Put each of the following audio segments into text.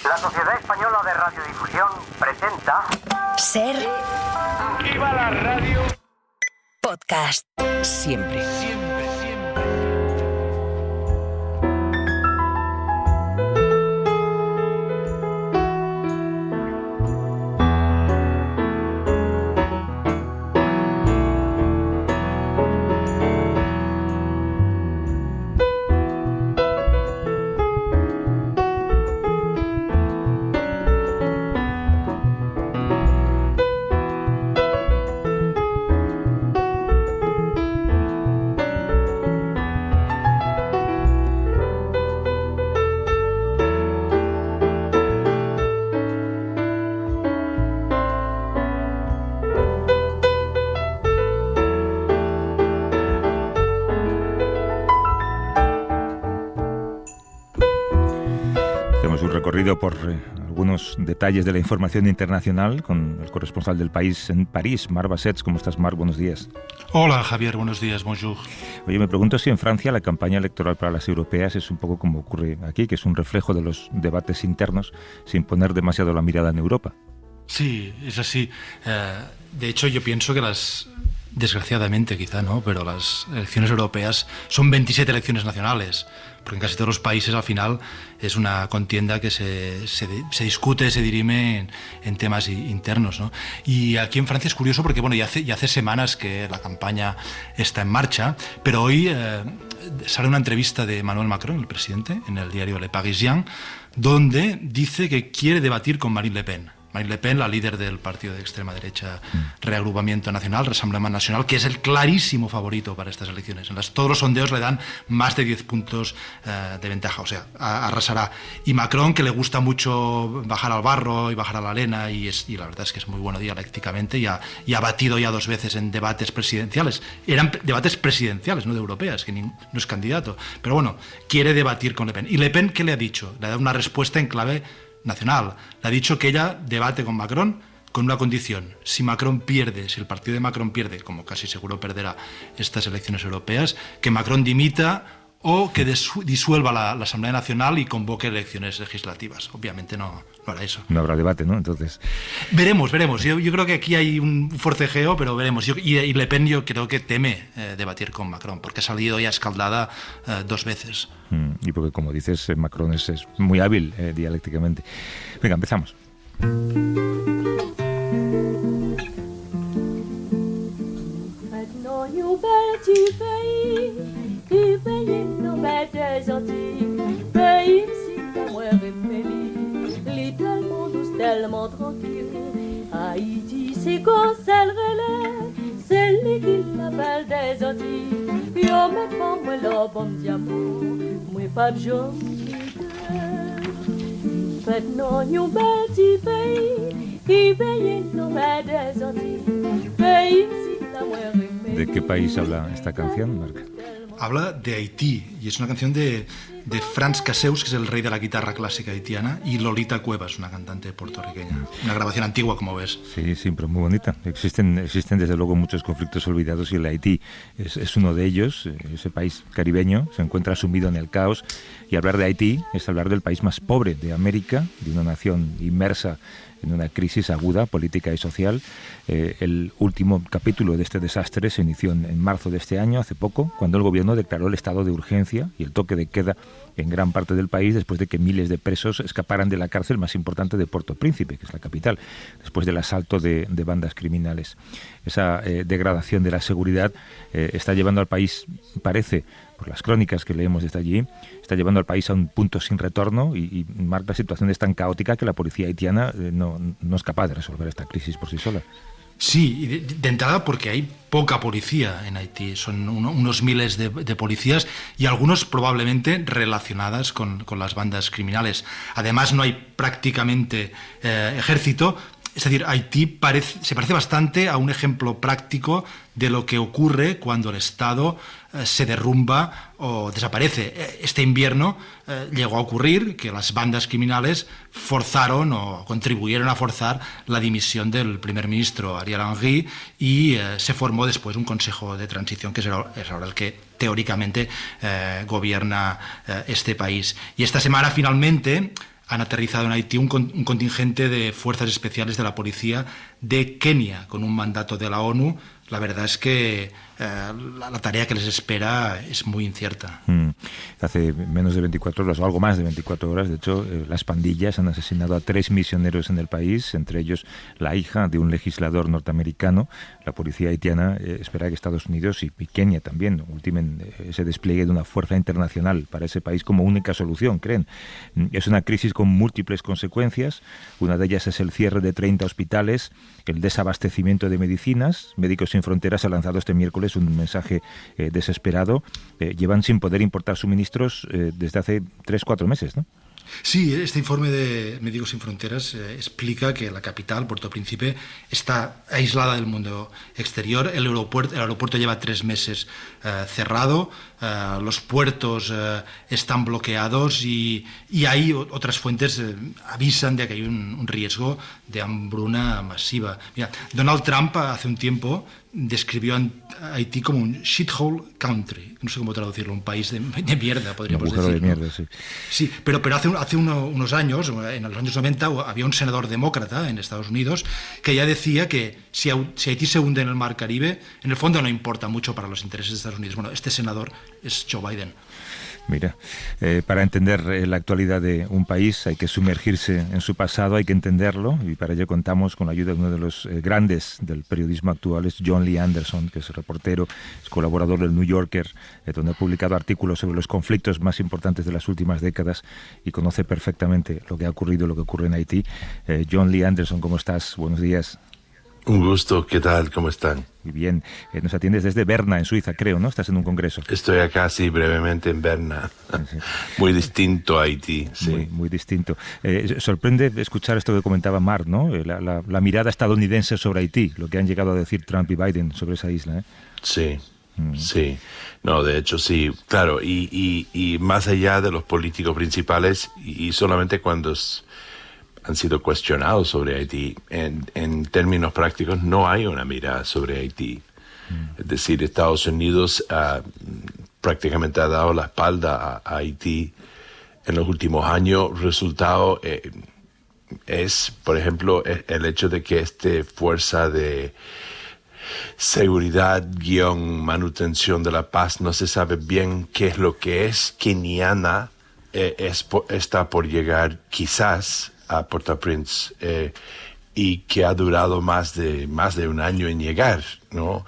La Sociedad Española de Radiodifusión presenta... Ser... ¡Viva la radio! Podcast. Siempre. Por algunos detalles de la información internacional con el corresponsal del País en París, Marc Bassets. ¿Cómo estás, Marc? Buenos días. Hola, Javier. Buenos días. Bonjour. Oye, me pregunto si en Francia la campaña electoral para las europeas es un poco como ocurre aquí, que es un reflejo de los debates internos sin poner demasiado la mirada en Europa. Sí, es así. De hecho, yo pienso que desgraciadamente quizá no, pero las elecciones europeas son 27 elecciones nacionales, porque en casi todos los países al final es una contienda que se discute, se dirime en temas internos, ¿no? Y aquí en Francia es curioso porque bueno, ya hace semanas que la campaña está en marcha, pero hoy sale una entrevista de Emmanuel Macron, el presidente, en el diario Le Parisien, donde dice que quiere debatir con Marine Le Pen. Marine Le Pen, la líder del partido de extrema derecha Reagrupamiento Nacional, Rassemblement National, que es el clarísimo favorito para estas elecciones. Todos los sondeos le dan más de 10 puntos de ventaja, o sea, arrasará. Y Macron, que le gusta mucho bajar al barro y bajar a la arena, y la verdad es que es muy bueno dialécticamente, y ha batido ya 2 veces en debates presidenciales. Eran debates presidenciales, no de europeas, que no es candidato. Pero bueno, quiere debatir con Le Pen. ¿Y Le Pen qué le ha dicho? Le ha dado una respuesta en clave nacional. Le ha dicho que ella debate con Macron con una condición: si Macron pierde, si el partido de Macron pierde, como casi seguro perderá estas elecciones europeas, que Macron dimita o que disuelva la Asamblea Nacional y convoque elecciones legislativas. Obviamente no hará eso. No habrá debate, ¿no? Entonces... Veremos. Yo creo que aquí hay un forcejeo, pero veremos. Y Le Pen yo creo que teme debatir con Macron, porque ha salido ya escaldada 2 veces. Y porque, como dices, Macron es muy hábil dialécticamente. Venga, empezamos. Tellement tranquille, Haïti, c'est quand ça le relève, c'est lui qui l'appelle des Antilles. Yo me prends moi le bon diamant, moi pas de jaune qui fait non, yon petit pays, qui veille non mais des Antilles, pays si la muerte. ¿De qué país habla esta canción, Marc? Habla de Haití, y es una canción de Franz Caseus, que es el rey de la guitarra clásica haitiana, y Lolita Cuevas, una cantante puertorriqueña. Una grabación antigua, como ves. Sí, pero muy bonita. Existen desde luego muchos conflictos olvidados, y el Haití es uno de ellos. Ese país caribeño se encuentra sumido en el caos, y hablar de Haití es hablar del país más pobre de América, de una nación inmersa en una crisis aguda, política y social. El último capítulo de este desastre se inició en marzo de este año, hace poco, cuando el gobierno declaró el estado de urgencia y el toque de queda en gran parte del país, después de que miles de presos escaparan de la cárcel más importante de Puerto Príncipe, que es la capital, después del asalto de bandas criminales. Esa degradación de la seguridad está llevando al país, parece, por las crónicas que leemos desde allí, está llevando al país a un punto sin retorno, y Marc, la situación es tan caótica que la policía haitiana no es capaz de resolver esta crisis por sí sola. Sí, y de entrada porque hay poca policía en Haití, son unos miles de policías, y algunos probablemente relacionadas con las bandas criminales. Además no hay prácticamente ejército. Es decir, Haití se parece bastante a un ejemplo práctico de lo que ocurre cuando el Estado se derrumba o desaparece. Este invierno llegó a ocurrir que las bandas criminales forzaron o contribuyeron a forzar la dimisión del primer ministro Ariel Henry, y se formó después un consejo de transición, que es ahora el que teóricamente gobierna este país. Y esta semana finalmente han aterrizado en Haití un contingente de fuerzas especiales de la policía de Kenia, con un mandato de la ONU. La verdad es que la tarea que les espera es muy incierta. Hace menos de 24 horas, o algo más de 24 horas, de hecho, las pandillas han asesinado a 3 misioneros en el país, entre ellos la hija de un legislador norteamericano. La policía haitiana espera que Estados Unidos y Kenia también ultimen ese despliegue de una fuerza internacional para ese país como única solución, creen. Es una crisis con múltiples consecuencias. Una de ellas es el cierre de 30 hospitales, el desabastecimiento de medicinas. Médicos Sin Fronteras ha lanzado este miércoles un mensaje desesperado. Llevan sin poder importar suministros desde hace 3-4 meses, ¿no? Sí, este informe de Médicos Sin Fronteras explica que la capital, Puerto Príncipe, está aislada del mundo exterior. El aeropuerto lleva 3 meses cerrado, los puertos están bloqueados y hay otras fuentes avisan de que hay un riesgo de hambruna masiva. Mira, Donald Trump hace un tiempo describió a Haití como un shithole country, no sé cómo traducirlo, un país de mierda, podríamos decir. Un agujero de mierda, sí. Sí, pero hace unos años, en los años 90, había un senador demócrata en Estados Unidos que ya decía que si Haití se hunde en el Mar Caribe, en el fondo no importa mucho para los intereses de Estados Unidos. Bueno, este senador es Joe Biden. Mira, para entender la actualidad de un país hay que sumergirse en su pasado, hay que entenderlo, y para ello contamos con la ayuda de uno de los grandes del periodismo actual, es John Lee Anderson, que es reportero, es colaborador del New Yorker, donde ha publicado artículos sobre los conflictos más importantes de las últimas décadas y conoce perfectamente lo que ha ocurrido, lo que ocurre en Haití. John Lee Anderson, ¿cómo estás? Buenos días. Un gusto, ¿qué tal? ¿Cómo están? Muy bien. Nos atiendes desde Berna, en Suiza, creo, ¿no? Estás en un congreso. Estoy acá, sí, brevemente en Berna. Sí. Muy distinto a Haití, sí. Muy distinto. Sorprende escuchar esto que comentaba Mark, ¿no? La mirada estadounidense sobre Haití, lo que han llegado a decir Trump y Biden sobre esa isla, ¿eh? Sí, sí. No, de hecho, sí, claro. Y más allá de los políticos principales, y solamente cuando han sido cuestionados sobre Haití, en términos prácticos no hay una mirada sobre Haití. Es decir, Estados Unidos prácticamente ha dado la espalda a Haití en los últimos años. Resultado es, por ejemplo, el hecho de que esta fuerza de seguridad manutención de la paz, no se sabe bien qué es lo que es keniana, está por llegar quizás a Port-au-Prince, y que ha durado más de un año en llegar, ¿no?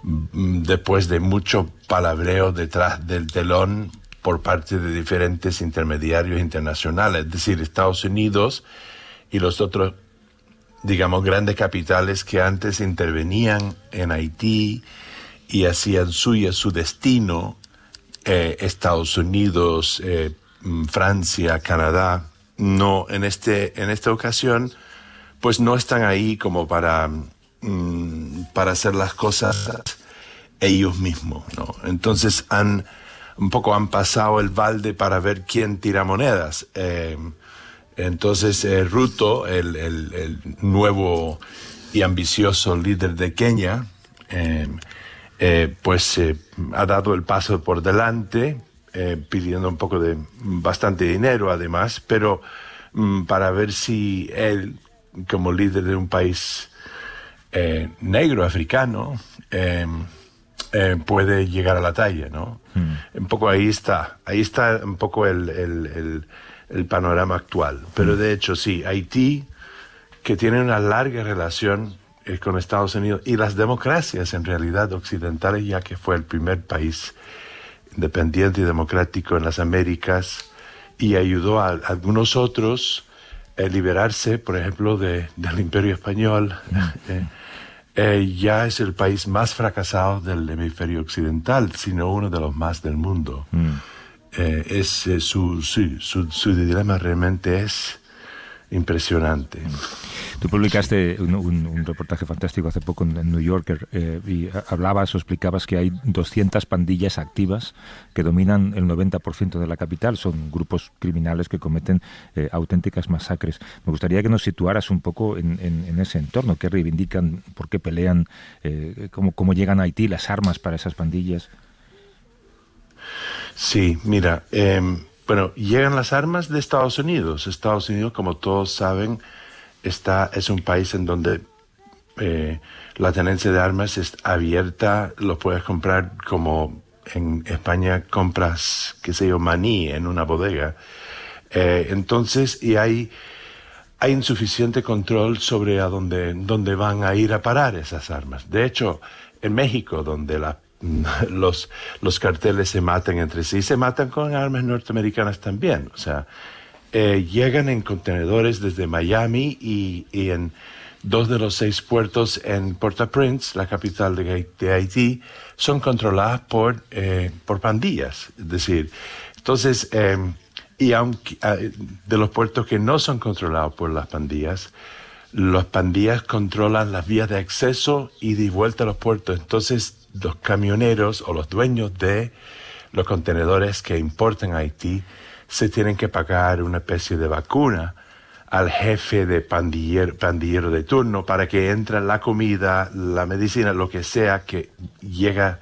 Después de mucho palabreo detrás del telón por parte de diferentes intermediarios internacionales, es decir, Estados Unidos y los otros, digamos, grandes capitales que antes intervenían en Haití y hacían suya su destino, Estados Unidos, Francia, Canadá. No, en esta ocasión, pues no están ahí como para hacer las cosas ellos mismos, ¿no? Entonces han pasado el balde para ver quién tira monedas. Entonces Ruto, el nuevo y ambicioso líder de Kenia, ha dado el paso por delante, pidiendo un poco de bastante dinero además, pero para ver si él, como líder de un país negro, africano, puede llegar a la talla, ¿no? Un poco ahí está un poco el panorama actual. Pero de hecho sí, Haití, que tiene una larga relación con Estados Unidos y las democracias en realidad occidentales, ya que fue el primer país independiente y democrático en las Américas, y ayudó a algunos otros a liberarse, por ejemplo, del Imperio Español. Ya es el país más fracasado del hemisferio occidental, sino uno de los más del mundo. Su dilema realmente es impresionante. Tú publicaste un reportaje fantástico hace poco en New Yorker, y hablabas o explicabas que hay 200 pandillas activas que dominan el 90% de la capital. Son grupos criminales que cometen auténticas masacres. Me gustaría que nos situaras un poco en ese entorno. ¿Qué reivindican? ¿Por qué pelean? ¿Cómo llegan a Haití las armas para esas pandillas? Sí, mira, Bueno, llegan las armas de Estados Unidos. Estados Unidos, como todos saben, es un país en donde la tenencia de armas es abierta. Lo puedes comprar como en España compras, qué sé yo, maní en una bodega. Entonces, y hay insuficiente control sobre a dónde van a ir a parar esas armas. De hecho, en México, donde los carteles se matan entre sí, se matan con armas norteamericanas también. O sea, llegan en contenedores desde Miami y en 2 de los 6 puertos en Port-au-Prince, la capital de Haití, son controladas por pandillas. Es decir, entonces, y aunque de los puertos que no son controlados por las pandillas controlan las vías de acceso y de vuelta a los puertos. Entonces, los camioneros o los dueños de los contenedores que importan a Haití se tienen que pagar una especie de vacuna al jefe de pandillero de turno para que entre la comida, la medicina, lo que sea que llega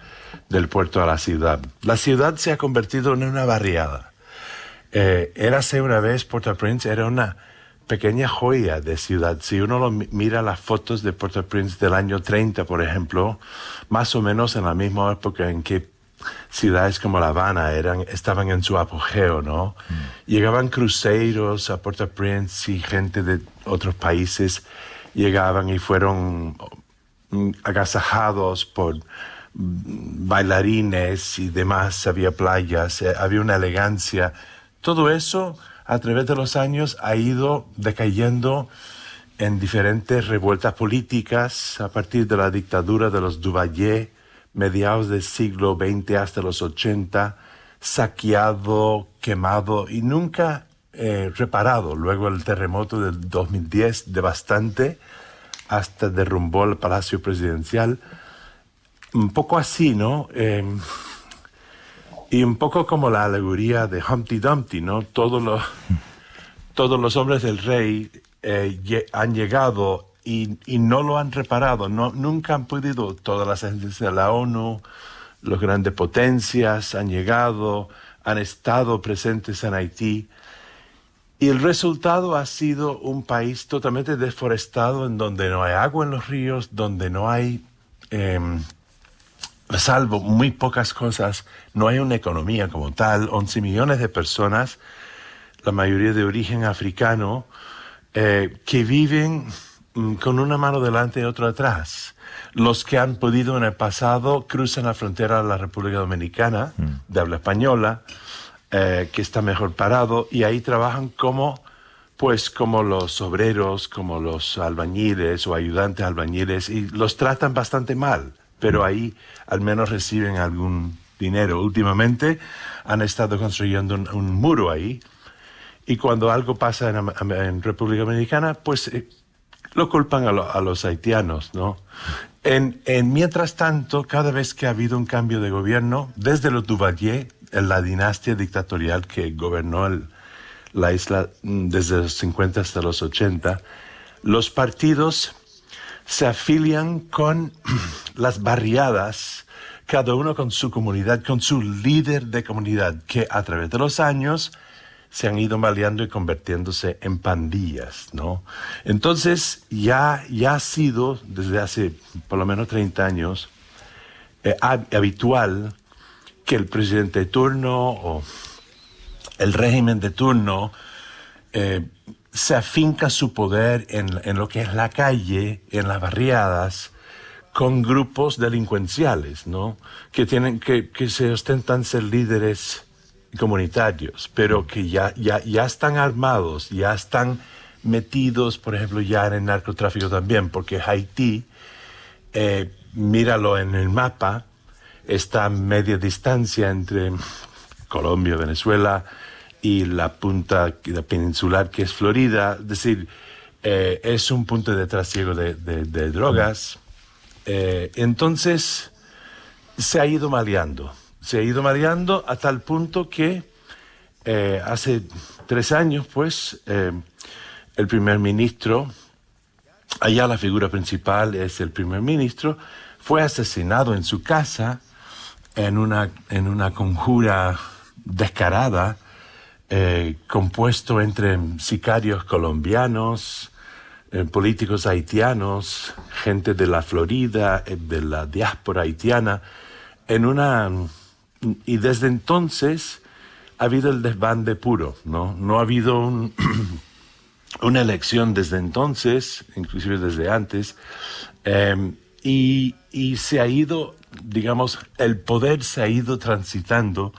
del puerto a la ciudad. La ciudad se ha convertido en una barriada. Érase una vez, Port-au-Prince era una pequeña joya de ciudad. Si uno mira las fotos de Port-au-Prince del año 30, por ejemplo, más o menos en la misma época en que ciudades como La Habana estaban en su apogeo, ¿no? Llegaban cruceros a Port-au-Prince y gente de otros países llegaban y fueron agasajados por bailarines y demás. Había playas, había una elegancia. Todo eso, a través de los años, ha ido decayendo en diferentes revueltas políticas a partir de la dictadura de los Duvalier, mediados del siglo XX hasta los 80, saqueado, quemado y nunca reparado. Luego el terremoto del 2010, devastante, hasta derrumbó el Palacio Presidencial. Un poco así, ¿no? Y un poco como la alegoría de Humpty Dumpty, ¿no? Todos los hombres del rey han llegado y no lo han reparado. Nunca han podido. Todas las agencias de la ONU, las grandes potencias han llegado, han estado presentes en Haití. Y el resultado ha sido un país totalmente deforestado, en donde no hay agua en los ríos, donde no hay... salvo muy pocas cosas, no hay una economía como tal. 11 millones de personas, la mayoría de origen africano, que viven con una mano delante y otra atrás. Los que han podido en el pasado cruzan la frontera a la República Dominicana, de habla española, que está mejor parado, y ahí trabajan como los obreros, como los albañiles o ayudantes albañiles, y los tratan bastante mal. Pero ahí al menos reciben algún dinero. Últimamente han estado construyendo un muro ahí, y cuando algo pasa en República Dominicana, pues lo culpan a los haitianos, ¿no? Mientras tanto, cada vez que ha habido un cambio de gobierno, desde los Duvalier, en la dinastía dictatorial que gobernó la isla desde los 50 hasta los 80, los partidos se afilian con las barriadas, cada uno con su comunidad, con su líder de comunidad, que a través de los años se han ido maleando y convirtiéndose en pandillas, ¿no? Entonces ya ha sido, desde hace por lo menos 30 años, habitual que el presidente de turno o el régimen de turno se afinca su poder en lo que es la calle, en las barriadas, con grupos delincuenciales, ¿no? Que se ostentan ser líderes comunitarios, pero que ya están armados, ya están metidos, por ejemplo, ya en el narcotráfico también, porque Haití, míralo en el mapa, está a media distancia entre Colombia, Venezuela y la punta peninsular que es Florida. Es decir, es un punto de trasiego de drogas. Entonces se ha ido maleando a tal punto que hace 3 años, pues, el primer ministro, allá la figura principal es el primer ministro, fue asesinado en su casa en una conjura descarada compuesto entre sicarios colombianos, políticos haitianos, gente de la Florida, de la diáspora haitiana, y desde entonces ha habido el desbande puro, ¿no? No ha habido una elección desde entonces, inclusive desde antes, y se ha ido, digamos, el poder se ha ido transitando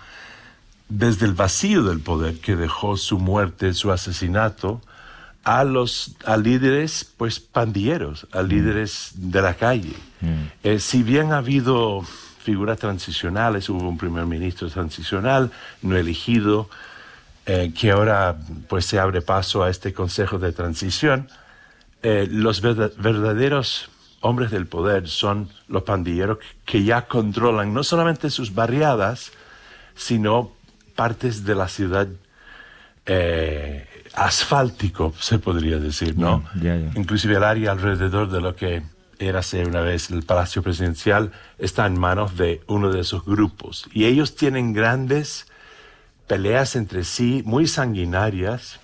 desde el vacío del poder que dejó su muerte, su asesinato, a líderes, pues, pandilleros, a líderes de la calle. Si bien ha habido figuras transicionales, hubo un primer ministro transicional no elegido, que ahora pues se abre paso a este consejo de transición, los verdaderos hombres del poder son los pandilleros que ya controlan no solamente sus barriadas, sino partes de la ciudad asfáltico, se podría decir, ¿no? Inclusive el área alrededor de lo que érase una vez el Palacio Presidencial está en manos de uno de esos grupos. Y ellos tienen grandes peleas entre sí, muy sanguinarias,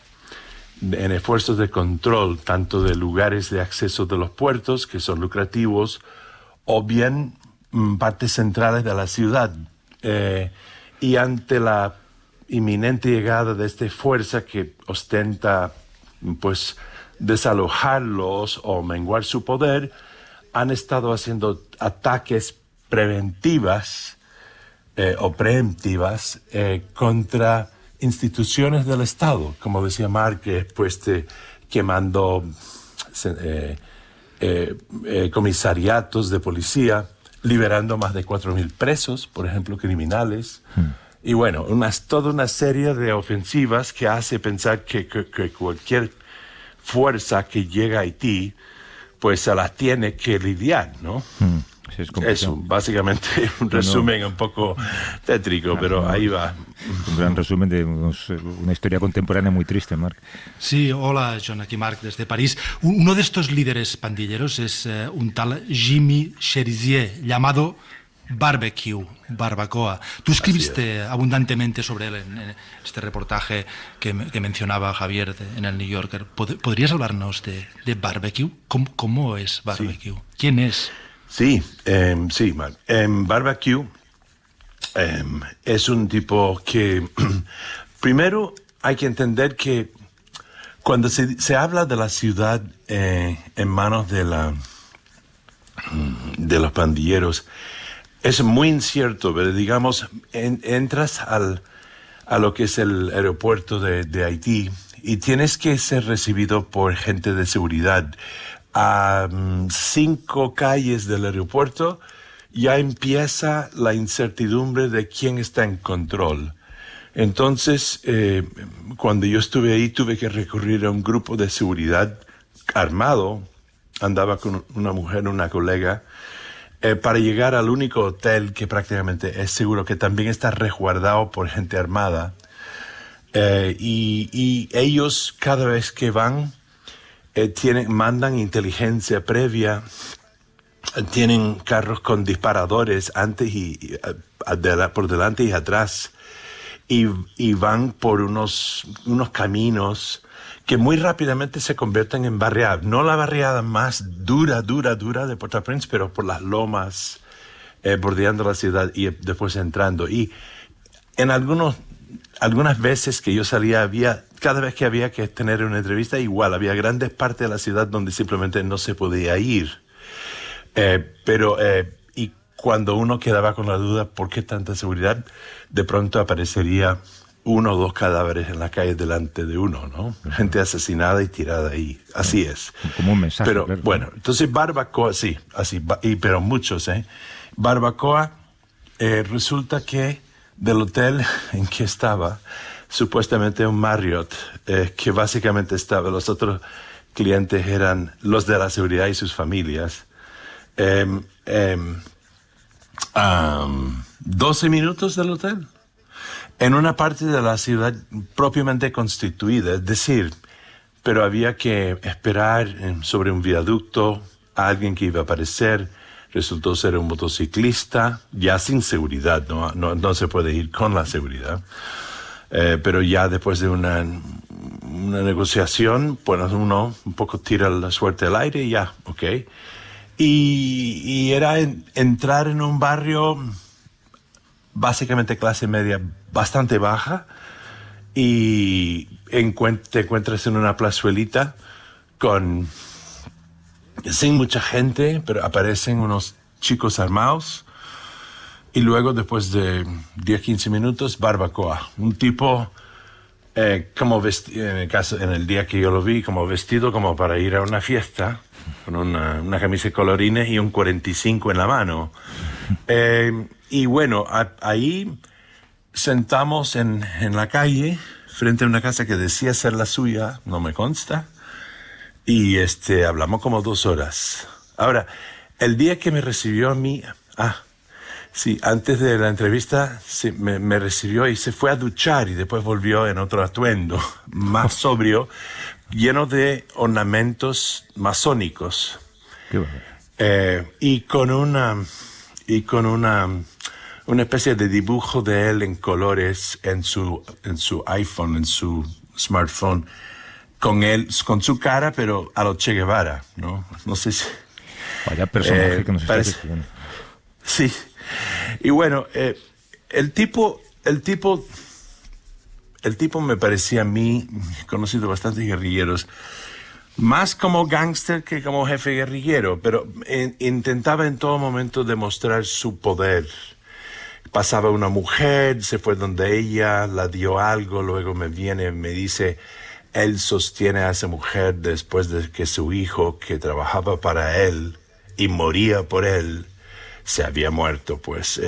en esfuerzos de control, tanto de lugares de acceso de los puertos, que son lucrativos, o bien partes centrales de la ciudad. Y ante la inminente llegada de esta fuerza que ostenta, pues, desalojarlos o menguar su poder, han estado haciendo ataques preventivas o preemptivas contra instituciones del Estado, como decía Márquez, pues quemando comisariatos de policía, liberando más de 4.000 presos, por ejemplo, criminales. Y bueno, toda una serie de ofensivas que hace pensar que cualquier fuerza que llega a Haití, pues se las tiene que lidiar, ¿no? Sí, es básicamente un resumen un poco tétrico, pero ahí va. Un gran resumen de una historia contemporánea muy triste, Marc. Sí, hola, John, aquí Marc desde París. Uno de estos líderes pandilleros es un tal Jimmy Cherizier, llamado Barbecue, Barbacoa. Tú escribiste abundantemente sobre él en este reportaje que mencionaba Javier en el New Yorker. ¿Podrías hablarnos de Barbecue? ¿Cómo es Barbecue? Sí. ¿Quién es? Sí, sí, Marc. Barbecue es un tipo que, primero hay que entender que cuando se habla de la ciudad en manos de los pandilleros, es muy incierto, pero digamos, entras a lo que es el aeropuerto de Haití y tienes que ser recibido por gente de seguridad. A 5 calles del aeropuerto ya empieza la incertidumbre de quién está en control. Entonces, cuando yo estuve ahí, tuve que recurrir a un grupo de seguridad armado. Andaba con una mujer, una colega, para llegar al único hotel que prácticamente es seguro, que también está resguardado por gente armada. Y ellos, cada vez que van, mandan inteligencia previa, tienen carros con disparadores antes por delante y atrás, y van por unos caminos que muy rápidamente se convierten en barriadas. No la barriada más dura de Port-au-Prince, pero por las lomas, bordeando la ciudad y después entrando. Y en algunas veces que yo salía, cada vez que había que tener una entrevista, igual, había grandes partes de la ciudad donde simplemente no se podía ir. Y cuando uno quedaba con la duda, ¿por qué tanta seguridad? De pronto aparecería 1 o 2 cadáveres en la calle delante de uno, ¿no? Gente asesinada y tirada ahí. Así es. Como un mensaje. Pero claro. Bueno, entonces Barbacoa, sí, así, pero muchos, Barbacoa, resulta que del hotel en que estaba, supuestamente un Marriott, que básicamente los otros clientes eran los de la seguridad y sus familias. 12 minutos del hotel, en una parte de la ciudad propiamente constituida, es decir, pero había que esperar sobre un viaducto a alguien que iba a aparecer. Resultó ser un motociclista, ya sin seguridad, no se puede ir con la seguridad. pero ya después de una negociación, bueno, uno un poco tira la suerte al aire y ya, ok. Y era entrar en un barrio básicamente clase media bastante baja y te encuentras en una plazuelita sin mucha gente, pero aparecen unos chicos armados y luego después de 10-15 minutos barbacoa. Un tipo como en el día que yo lo vi, como vestido como para ir a una fiesta, con una camisa de colorines y un 45 en la mano. Y bueno, ahí sentamos en la calle, frente a una casa que decía ser la suya, no me consta, y hablamos como 2 horas. Ahora, el día que me recibió a mí, sí, antes de la entrevista sí, me recibió y se fue a duchar y después volvió en otro atuendo, más sobrio, lleno de ornamentos masónicos. Qué bueno. Y con una especie de dibujo de él en colores en su iPhone, en su smartphone, con su cara, pero a lo Che Guevara, ¿no? No sé si... Vaya personaje que nos está describiendo. Sí. Y bueno, el tipo me parecía a mí, he conocido bastantes guerrilleros, más como gángster que como jefe guerrillero, pero intentaba en todo momento demostrar su poder. Pasaba una mujer, se fue donde ella, la dio algo, luego me dice, él sostiene a esa mujer después de que su hijo, que trabajaba para él y moría por él, se había muerto. Pues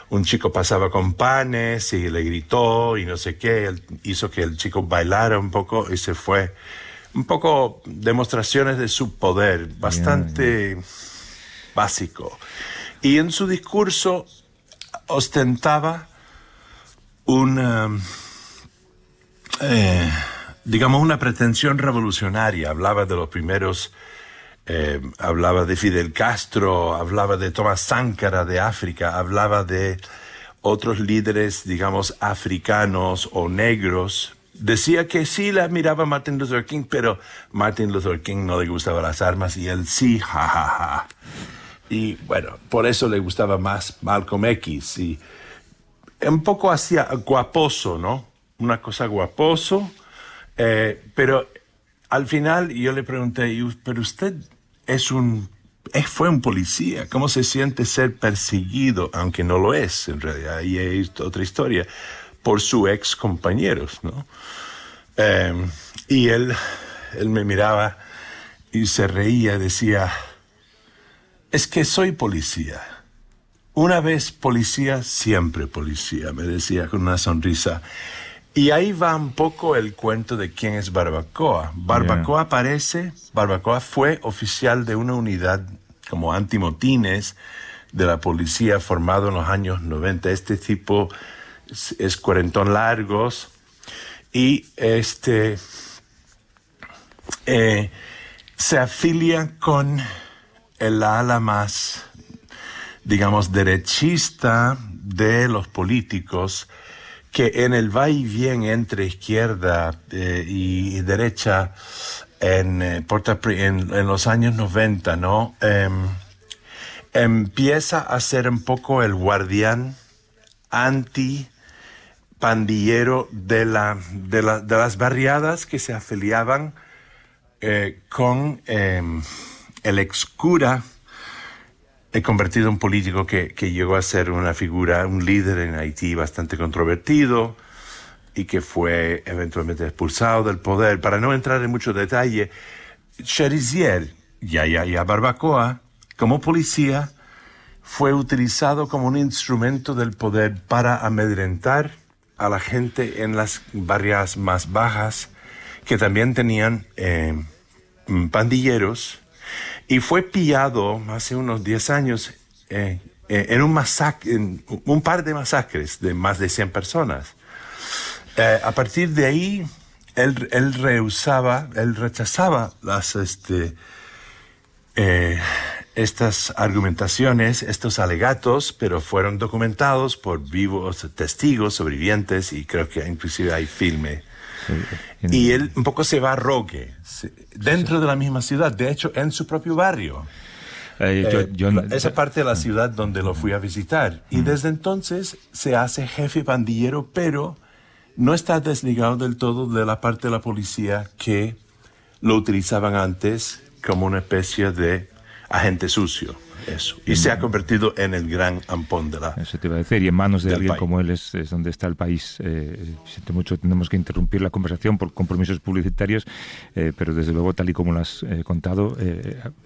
un chico pasaba con panes y le gritó y no sé qué, él hizo que el chico bailara un poco y se fue. Un poco demostraciones de su poder, bastante básico. Y en su discurso ostentaba una pretensión revolucionaria. Hablaba de los primeros, hablaba de Fidel Castro, hablaba de Tomás Sankara de África, hablaba de otros líderes, digamos, africanos o negros. Decía que sí le admiraba a Martin Luther King, pero Martin Luther King no le gustaban las armas y él sí, jajaja. Y bueno, por eso le gustaba más Malcolm X. Y un poco hacía guaposo, ¿no? Una cosa guaposo. Pero al final yo le pregunté, pero usted fue un policía, ¿cómo se siente ser perseguido, aunque no lo es en realidad? Y es otra historia, por sus ex compañeros, ¿no? Y él me miraba y se reía y decía, es que soy policía. Una vez policía, siempre policía, me decía con una sonrisa. Y ahí va un poco el cuento de quién es Barbacoa. Barbacoa fue oficial de una unidad como antimotines de la policía formado en los años 90. Este tipo es cuarentón largos y se afilia con el ala más, digamos, derechista de los políticos, que en el va y viene entre izquierda y derecha en los años 90, ¿no? Empieza a ser un poco el guardián anti-pandillero de las barriadas que se afiliaban con el excura, convertido en político que llegó a ser una figura, un líder en Haití bastante controvertido y que fue eventualmente expulsado del poder. Para no entrar en mucho detalle, Cherizier, ya Barbacoa, como policía, fue utilizado como un instrumento del poder para amedrentar a la gente en las barriadas más bajas, que también tenían pandilleros. Y fue pillado hace unos 10 años en un par de masacres de más de 100 personas. A partir de ahí, él rechazaba estas argumentaciones, estos alegatos, pero fueron documentados por vivos testigos, sobrevivientes, y creo que inclusive hay filme. Y él un poco se va a Roque, dentro de la misma ciudad, de hecho en su propio barrio. Esa parte de la ciudad donde lo fui a visitar. Y desde entonces se hace jefe pandillero, pero no está desligado del todo de la parte de la policía que lo utilizaban antes como una especie de agente sucio. Eso. Y se ha convertido en el gran ampón de la... Eso te iba a decir, y en manos de alguien país. como él es donde está el país. Siento mucho, tenemos que interrumpir la conversación por compromisos publicitarios, pero desde luego, tal y como lo has contado,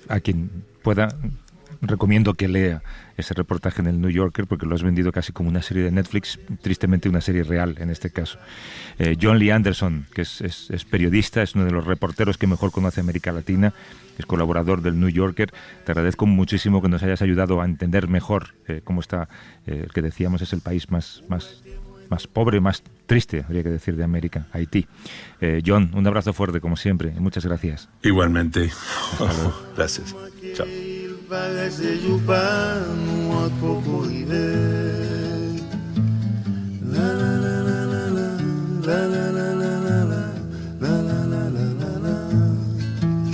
a quien pueda, recomiendo que lea ese reportaje en el New Yorker, porque lo has vendido casi como una serie de Netflix, tristemente una serie real en este caso. John Lee Anderson, que es periodista, es uno de los reporteros que mejor conoce América Latina, es colaborador del New Yorker. Te agradezco muchísimo que nos hayas ayudado a entender mejor cómo está, el que decíamos es el país más pobre, más triste, habría que decir, de América, Haití. John, un abrazo fuerte como siempre y muchas gracias. Igualmente. Gracias. Chao.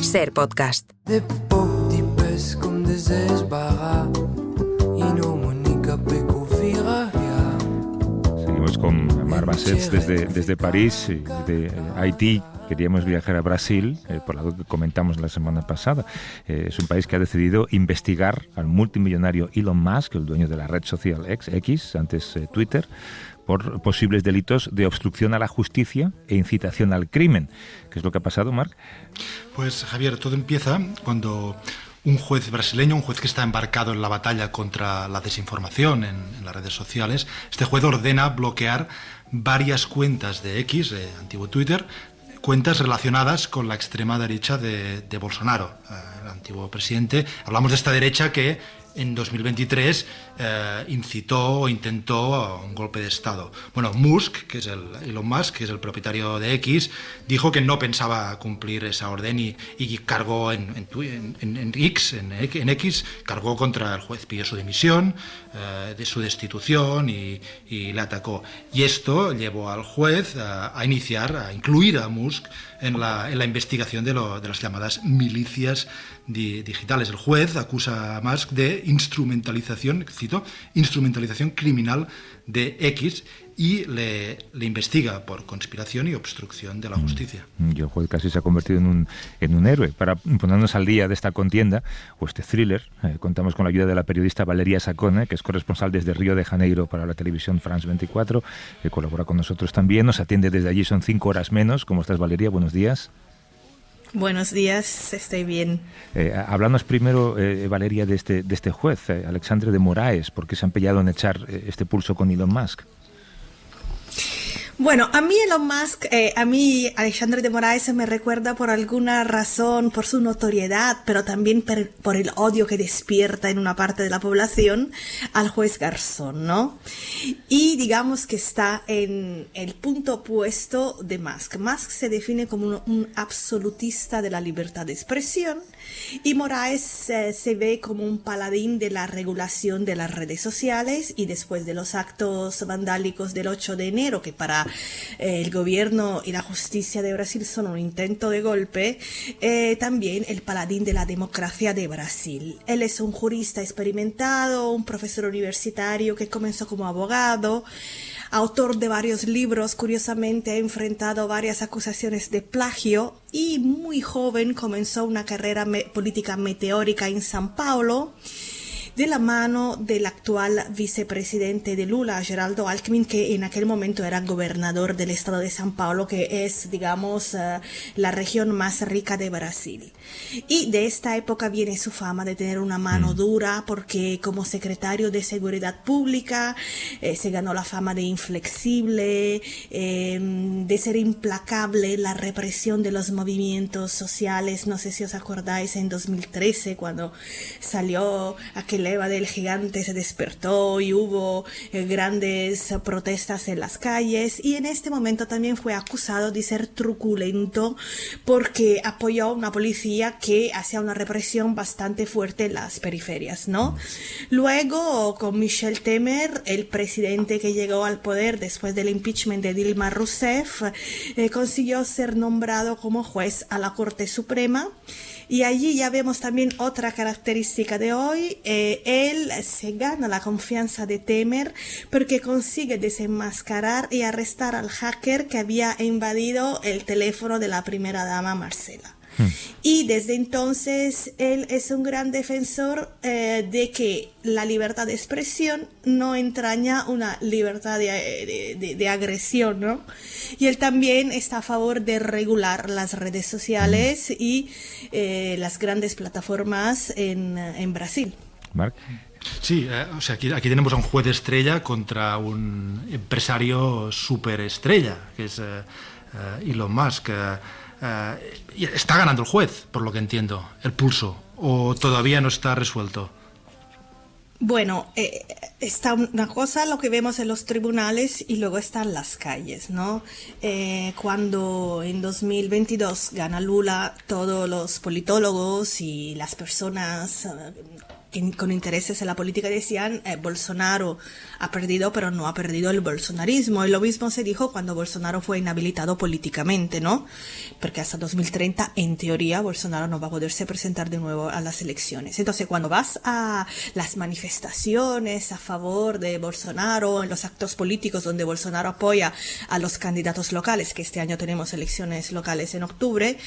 Ser podcast. Des pocs tipes com desesbarats i no m'única pecovira. Seguimos con Mar Bassets desde París, de Haití. Queríamos viajar a Brasil, por lo que comentamos la semana pasada. Es un país que ha decidido investigar al multimillonario Elon Musk, el dueño de la red social X, antes Twitter, por posibles delitos de obstrucción a la justicia e incitación al crimen. ¿Qué es lo que ha pasado, Marc? Pues, Javier, todo empieza cuando un juez brasileño, un juez que está embarcado en la batalla contra la desinformación en las redes sociales, este juez ordena bloquear varias cuentas de X, antiguo Twitter, cuentas relacionadas con la extrema derecha de Bolsonaro, el antiguo presidente. Hablamos de esta derecha que en 2023 incitó o intentó un golpe de Estado. Bueno, Musk, que es Elon Musk, que es el propietario de X, dijo que no pensaba cumplir esa orden y cargó en X, cargó contra el juez, pidió su dimisión, de su destitución y le atacó. Y esto llevó al juez a incluir a Musk en la investigación de las llamadas milicias digitales. El juez acusa a Musk de instrumentalización criminal de X y le investiga por conspiración y obstrucción de la justicia. Y el juez casi se ha convertido en un héroe. Para ponernos al día de esta contienda, o este thriller, contamos con la ayuda de la periodista Valeria Sacone, que es corresponsal desde Río de Janeiro para la televisión France 24, que colabora con nosotros también, nos atiende desde allí, son 5 horas menos. ¿Cómo estás, Valeria? Buenos días. Buenos días, estoy bien. Háblanos primero, Valeria, de este juez, Alexandre de Moraes, ¿por qué se ha empeñado en echar este pulso con Elon Musk? Bueno, a mí Elon Musk, Alexandre de Moraes me recuerda por alguna razón, por su notoriedad, pero también por el odio que despierta en una parte de la población al juez Garzón, ¿no? Y digamos que está en el punto opuesto de Musk. Musk se define como un absolutista de la libertad de expresión y Moraes se ve como un paladín de la regulación de las redes sociales, y después de los actos vandálicos del 8 de enero, que para el gobierno y la justicia de Brasil son un intento de golpe, también el paladín de la democracia de Brasil. Él es un jurista experimentado, un profesor universitario que comenzó como abogado, autor de varios libros. Curiosamente ha enfrentado varias acusaciones de plagio y muy joven comenzó una carrera política meteórica en São Paulo, de la mano del actual vicepresidente de Lula, Geraldo Alckmin, que en aquel momento era gobernador del estado de São Paulo, que es, digamos, la región más rica de Brasil. Y de esta época viene su fama de tener una mano dura, porque como secretario de Seguridad Pública se ganó la fama de inflexible, de ser implacable en la represión de los movimientos sociales. No sé si os acordáis en 2013, cuando salió aquel problema del gigante se despertó y hubo grandes protestas en las calles, y en este momento también fue acusado de ser truculento porque apoyó a una policía que hacía una represión bastante fuerte en las periferias, ¿no? Luego, con Michel Temer, el presidente que llegó al poder después del impeachment de Dilma Rousseff, consiguió ser nombrado como juez a la Corte Suprema. Y allí ya vemos también otra característica de hoy. Él se gana la confianza de Temer porque consigue desenmascarar y arrestar al hacker que había invadido el teléfono de la primera dama Marcela. Y desde entonces él es un gran defensor de que la libertad de expresión no entraña una libertad de agresión, ¿no? Y él también está a favor de regular las redes sociales y las grandes plataformas en Brasil. Marc. Sí, o sea, aquí tenemos a un juez estrella contra un empresario superestrella, que es Elon Musk. Está ganando el juez, por lo que entiendo, el pulso, o todavía no está resuelto. Bueno, está una cosa lo que vemos en los tribunales y luego están las calles, ¿no? Cuando en 2022 gana Lula, todos los politólogos y las personas con intereses en la política decían Bolsonaro ha perdido, pero no ha perdido el bolsonarismo. Y lo mismo se dijo cuando Bolsonaro fue inhabilitado políticamente, ¿no? Porque hasta 2030, en teoría, Bolsonaro no va a poderse presentar de nuevo a las elecciones. Entonces, cuando vas a las manifestaciones a favor de Bolsonaro, en los actos políticos donde Bolsonaro apoya a los candidatos locales, que este año tenemos elecciones locales en octubre,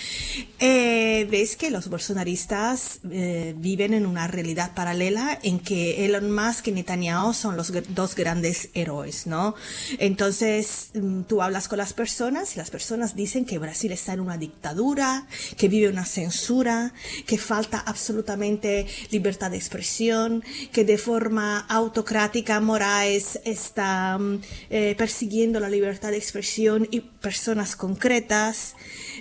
ves que los bolsonaristas viven en una realidad paralela en que Elon Musk y Netanyahu son los dos grandes héroes, ¿no? Entonces, tú hablas con las personas y las personas dicen que Brasil está en una dictadura, que vive una censura, que falta absolutamente libertad de expresión, que de forma autocrática Moraes está persiguiendo la libertad de expresión y personas concretas.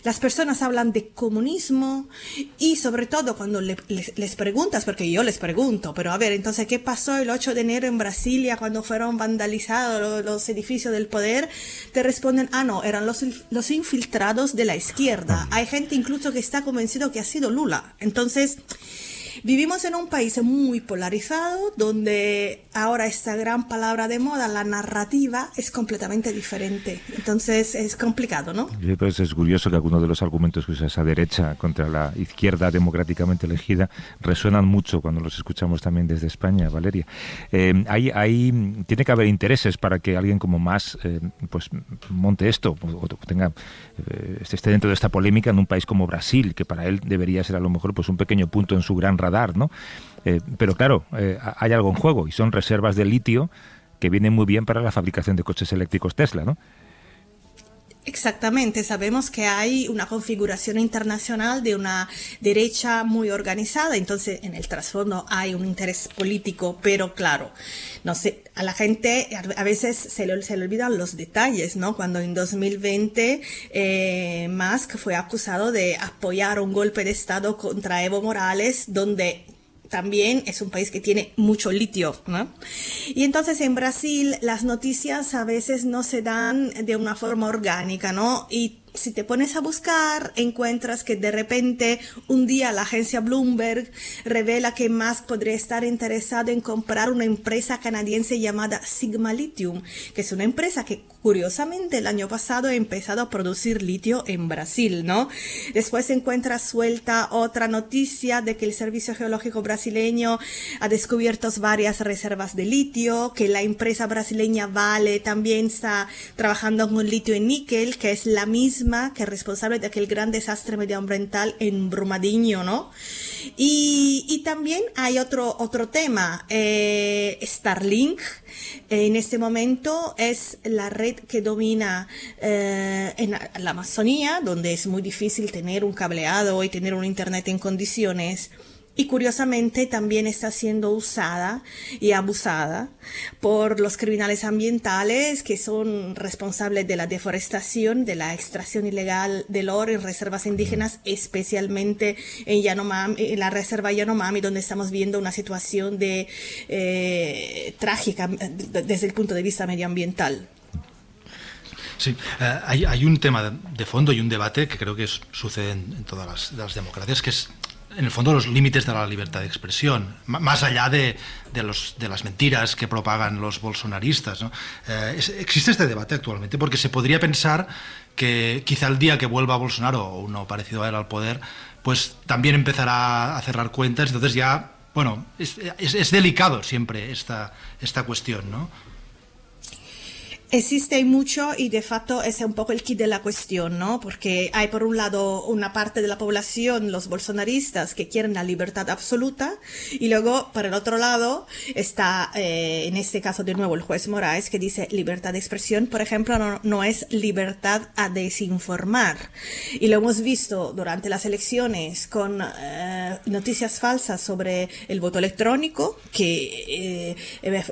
Las personas hablan de comunismo y sobre todo cuando les preguntas, porque yo les pregunto, pero a ver, entonces, ¿qué pasó el 8 de enero en Brasilia cuando fueron vandalizados los edificios del poder? Te responden, no, eran los infiltrados de la izquierda. Hay gente incluso que está convencido que ha sido Lula. Entonces, vivimos en un país muy polarizado donde ahora esta gran palabra de moda, la narrativa, es completamente diferente. Entonces es complicado, ¿no? Sí, pues es curioso que algunos de los argumentos que usa esa derecha contra la izquierda democráticamente elegida resuenan mucho cuando los escuchamos también desde España, Valeria. Tiene que haber intereses para que alguien como Mas pues monte esto o tenga esté dentro de esta polémica en un país como Brasil, que para él debería ser a lo mejor pues un pequeño punto en su gran radar, ¿no? Pero claro, hay algo en juego y son reservas de litio que vienen muy bien para la fabricación de coches eléctricos Tesla, ¿no? Exactamente, sabemos que hay una configuración internacional de una derecha muy organizada, entonces en el trasfondo hay un interés político, pero claro, no sé, a la gente a veces se le olvidan los detalles, ¿no? Cuando en 2020 Musk fue acusado de apoyar un golpe de Estado contra Evo Morales, donde también es un país que tiene mucho litio, ¿no? Y entonces en Brasil las noticias a veces no se dan de una forma orgánica, ¿no? Y si te pones a buscar, encuentras que de repente un día la agencia Bloomberg revela que Musk podría estar interesado en comprar una empresa canadiense llamada Sigma Lithium, que es una empresa que curiosamente el año pasado ha empezado a producir litio en Brasil, ¿no? Después encuentras suelta otra noticia de que el Servicio Geológico brasileño ha descubierto varias reservas de litio, que la empresa brasileña Vale también está trabajando con litio en níquel, que es la misma que es responsable de aquel gran desastre medioambiental en Brumadinho, ¿no? Y también hay otro tema, Starlink. En este momento es la red que domina en la Amazonía, donde es muy difícil tener un cableado y tener un internet en condiciones. y curiosamente también está siendo usada y abusada por los criminales ambientales que son responsables de la deforestación, de la extracción ilegal del oro en reservas indígenas, especialmente en Yanomami, en la reserva Yanomami, donde estamos viendo una situación trágica desde el punto de vista medioambiental. Sí, hay un tema de fondo y un debate que creo que sucede en todas las democracias, que es en el fondo los límites de la libertad de expresión, más allá de las mentiras que propagan los bolsonaristas, ¿no? Existe este debate actualmente porque se podría pensar que quizá el día que vuelva Bolsonaro o uno parecido a él al poder, pues también empezará a cerrar cuentas. Entonces ya, bueno, es delicado siempre esta cuestión, ¿no? Existe mucho y de facto ese es un poco el kit de la cuestión, ¿no? Porque hay por un lado una parte de la población, los bolsonaristas, que quieren la libertad absoluta, y luego por el otro lado está, en este caso de nuevo, el juez Moraes, que dice libertad de expresión, por ejemplo, no es libertad a desinformar. Y lo hemos visto durante las elecciones con noticias falsas sobre el voto electrónico, que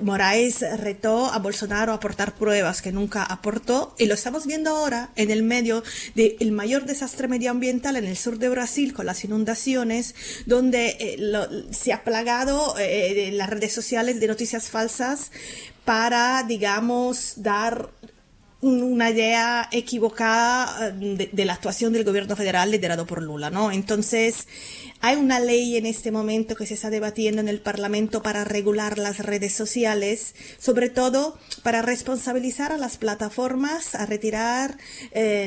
Moraes retó a Bolsonaro a aportar pruebas que nunca aportó, y lo estamos viendo ahora en el medio del mayor desastre medioambiental en el sur de Brasil con las inundaciones, donde se ha plagado las redes sociales de noticias falsas para, digamos, dar una idea equivocada de la actuación del gobierno federal liderado por Lula, ¿no? Entonces, hay una ley en este momento que se está debatiendo en el Parlamento para regular las redes sociales, sobre todo para responsabilizar a las plataformas a retirar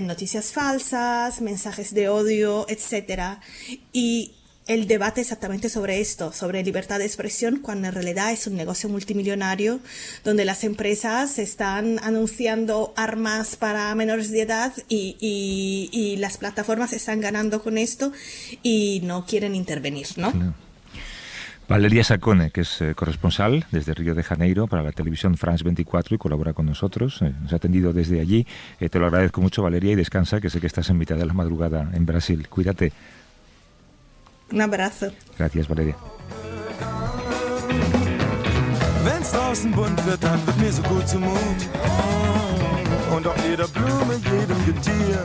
noticias falsas, mensajes de odio, etcétera. Y el debate exactamente sobre esto, sobre libertad de expresión, cuando en realidad es un negocio multimillonario donde las empresas están anunciando armas para menores de edad y las plataformas están ganando con esto y no quieren intervenir, ¿no? No. Valeria Sacone, que es corresponsal desde Río de Janeiro para la televisión France 24 y colabora con nosotros, nos ha atendido desde allí. Te lo agradezco mucho, Valeria, y descansa, que sé que estás en mitad de la madrugada en Brasil. Cuídate. Un abrazo. Gracias, Valeria. Wenn's draußen bunt wird, dann wird mir so gut zumut. Und auch jeder Blume, jedem Getier.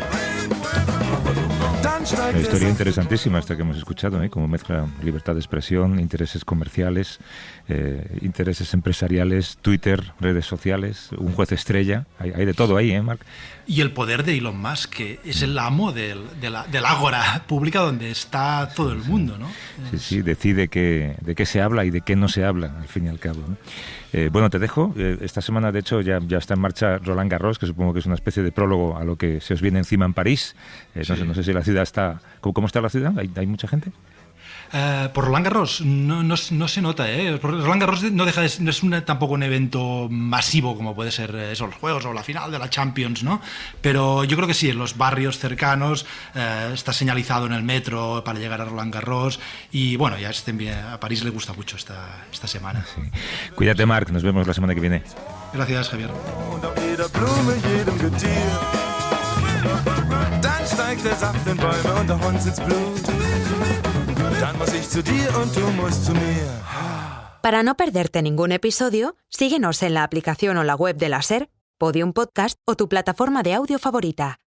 Una historia interesantísima esta que hemos escuchado, ¿eh? Como mezcla libertad de expresión, intereses comerciales, intereses empresariales, Twitter, redes sociales, un juez estrella, hay de todo ahí, Marc? Y el poder de Elon Musk, que es el amo del ágora pública donde está todo el mundo, ¿no? Sí, decide de qué se habla y de qué no se habla, al fin y al cabo, ¿no? Bueno, te dejo. Esta semana, de hecho, ya está en marcha Roland Garros, que supongo que es una especie de prólogo a lo que se os viene encima en París. No sé si la ciudad está... ¿Cómo está la ciudad? ¿Hay mucha gente? Por Roland Garros no se nota, ¿eh? Por Roland Garros no es tampoco un evento masivo como puede ser los Juegos o la final de la Champions, ¿no? Pero yo creo que sí, en los barrios cercanos está señalizado en el metro para llegar a Roland Garros y bueno, ya a París le gusta mucho esta semana. Sí. Cuídate, Marc, nos vemos la semana que viene. Gracias, Javier. Para no perderte ningún episodio, síguenos en la aplicación o la web de la SER, Podium Podcast o tu plataforma de audio favorita.